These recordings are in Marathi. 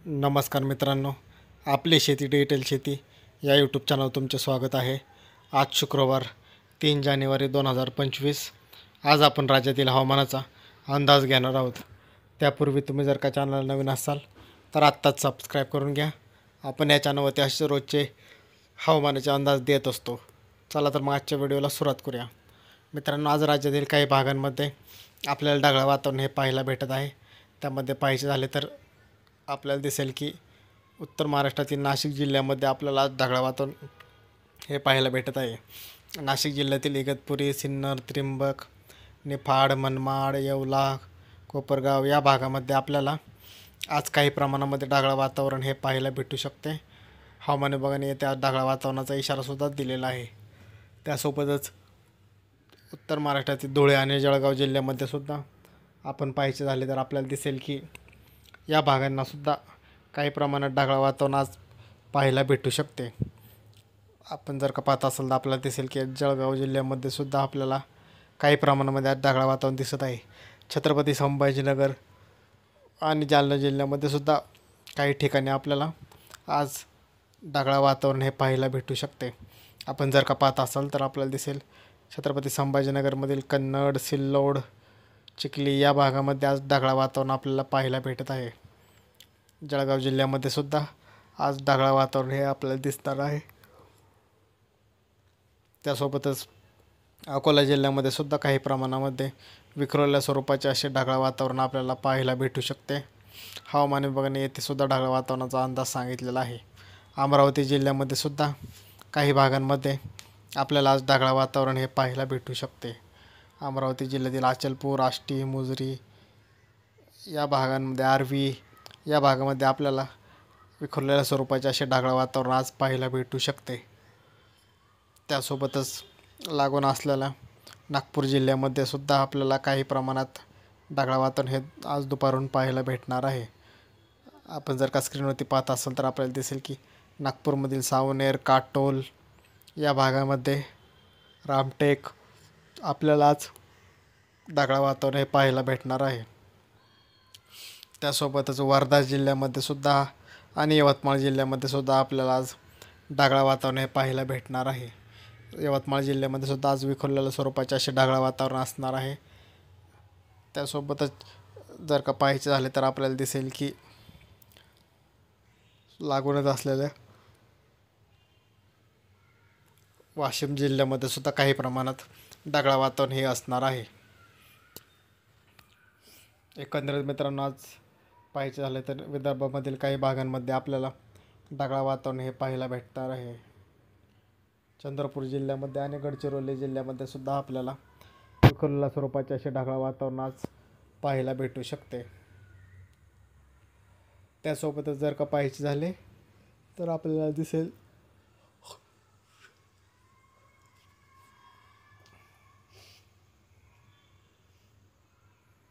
नमस्कार मित्रांनो, आपली शेती डिजिटल शेती या यूट्यूब चॅनलवर तुमचे स्वागत आहे. आज शुक्रवार 3 जानेवारी 2025. आज आपण राज्यातील हवामानाचा अंदाज घेणार आहोत. त्यापूर्वी तुम्ही जर का चॅनलला नवीन असाल तर आत्ताच सबस्क्राईब करून घ्या. आपण या चॅनलवरती असे रोजचे हवामानाचे अंदाज देत असतो. चला तर मग आजच्या व्हिडिओला सुरुवात करूया. मित्रांनो, आज राज्यातील काही भागांमध्ये आपल्याला ढगाळ वातावरण हे पाहायला भेटत आहे. त्यामध्ये पाहायचे झाले तर आपल्याला दिसेल की उत्तर महाराष्ट्रातील नाशिक जिल्ह्यामध्ये आपल्याला आज ढगाळ वातावरण हे पाहायला भेटत आहे. नाशिक जिल्ह्यातील इगतपुरी, सिन्नर, त्र्यंबक, निफाड, मनमाड, येवला, कोपरगाव या भागामध्ये आपल्याला आज काही प्रमाणामध्ये ढगाळ वातावरण हे पाहायला भेटू शकते. हवामान विभागाने येत्या ढगाळ वातावरणाचा इशारासुद्धा दिलेला आहे. त्यासोबतच उत्तर महाराष्ट्रातील धुळे आणि जळगाव जिल्ह्यामध्ये सुद्धा आपण पाहायचे झाले तर आपल्याला दिसेल की या भागांनासुद्धा काही प्रमाणात ढगाळ वातावरण आज पाहायला भेटू शकते. आपण जर का पाहत असाल तर आपल्याला दिसेल की जळगाव जिल्ह्यामध्ये सुद्धा आपल्याला काही प्रमाणामध्ये आज ढगाळ वातावरण दिसत आहे. छत्रपती संभाजीनगर आणि जालना जिल्ह्यामध्ये सुद्धा काही ठिकाणी आपल्याला आज ढगाळ वातावरण हे पाहायला भेटू शकते. आपण जर का पाहत असाल तर आपल्याला दिसेल छत्रपती संभाजीनगरमधील कन्नड, सिल्लोड, चिखली या भागामध्ये आज ढगाळ वातावरण आपल्याला पाहायला भेटत आहे. जळगाव जिल्ह्यामध्ये सुद्धा आज ढगाळ वातावरण हे आपल्याला दिसणार आहे. त्यासोबतच अकोला जिल्ह्यामध्ये सुद्धा काही प्रमाणामध्ये विखुरलेल्या स्वरूपाचे असे ढगाळ वातावरण आपल्याला पाहायला भेटू शकते. हवामान विभागाने येथे सुद्धा ढगाळ वातावरणाचा अंदाज सांगितलेला आहे. अमरावती जिल्ह्यामध्ये सुद्धा काही भागांमध्ये आपल्याला आज ढगाळ वातावरण हे पाहायला भेटू शकते. अमरावती जिल्ह्यातील अचलपूर, आष्टी, मुजरी या भागांमध्ये, आर्वी या भागामध्ये आपल्याला विखुरलेल्या स्वरूपाचे असे ढगाळ वातावरण आज पाहायला भेटू शकते. त्यासोबतच लागून असलेल्या नागपूर जिल्ह्यामध्ये सुद्धा आपल्याला काही प्रमाणात ढगाळ वातावरण हे आज दुपारून पाहायला भेटणार आहे. आपण जर का स्क्रीनवरती पाहत असाल तर आपल्याला दिसेल की नागपूरमधील सावनेर, काटोल या भागामध्ये, रामटेक आपल्याला आज ढगाळ वातावरण हे पाहायला भेटणार आहे. त्यासोबतच वर्धा जिल्ह्यामध्ये सुद्धा आणि यवतमाळ जिल्ह्यामध्ये सुद्धा आपल्याला आज ढगाळ वातावरण हे पाहायला भेटणार आहे. यवतमाळ जिल्ह्यामध्ये सुद्धा आज विखुरलेल्या स्वरूपाचे असे ढगाळ वातावरण असणार आहे. त्यासोबतच जर का पाहायचे झाले तर आपल्याला दिसेल की लागूनच असलेल्या वाशिम जिल्ह्यामध्ये सुद्धा काही प्रमाणात ढगाळ वातावरण हे असणार आहे. एकंदरीत मित्रांनो, आज पाहायचे झाले तर विदर्भामधील काही भागांमध्ये आपल्याला ढगाळ वातावरण हे पाहायला भेटणार आहे. चंद्रपूर जिल्ह्यामध्ये आणि गडचिरोली जिल्ह्यामध्ये सुद्धा आपल्याला विखुरलेल्या स्वरूपाचे असे ढगाळ वातावरण आज पाहायला भेटू शकते. त्यासोबतच जर का पाहायचे झाले तर आपल्याला दिसेल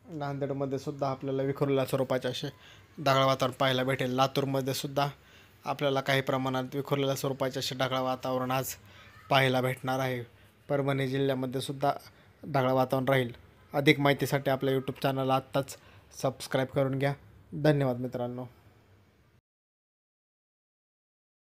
नांदेडमध्ये सुद्धा आपल्याला विखुरलेल्या स्वरूपाचे असे ढगाळ वातावरण पाहायला भेटेल. लातूरमध्ये सुद्धा आपल्याला काही प्रमाणात विखुरलेल्या स्वरूपाचे असे ढगाळ वातावरण आज पाहायला भेटणार आहे. परभणी जिल्ह्यामध्ये सुद्धा ढगाळ वातावरण राहील. अधिक माहितीसाठी आपल्या यूट्यूब चॅनलला आत्ताच सबस्क्राईब करून घ्या. धन्यवाद मित्रांनो.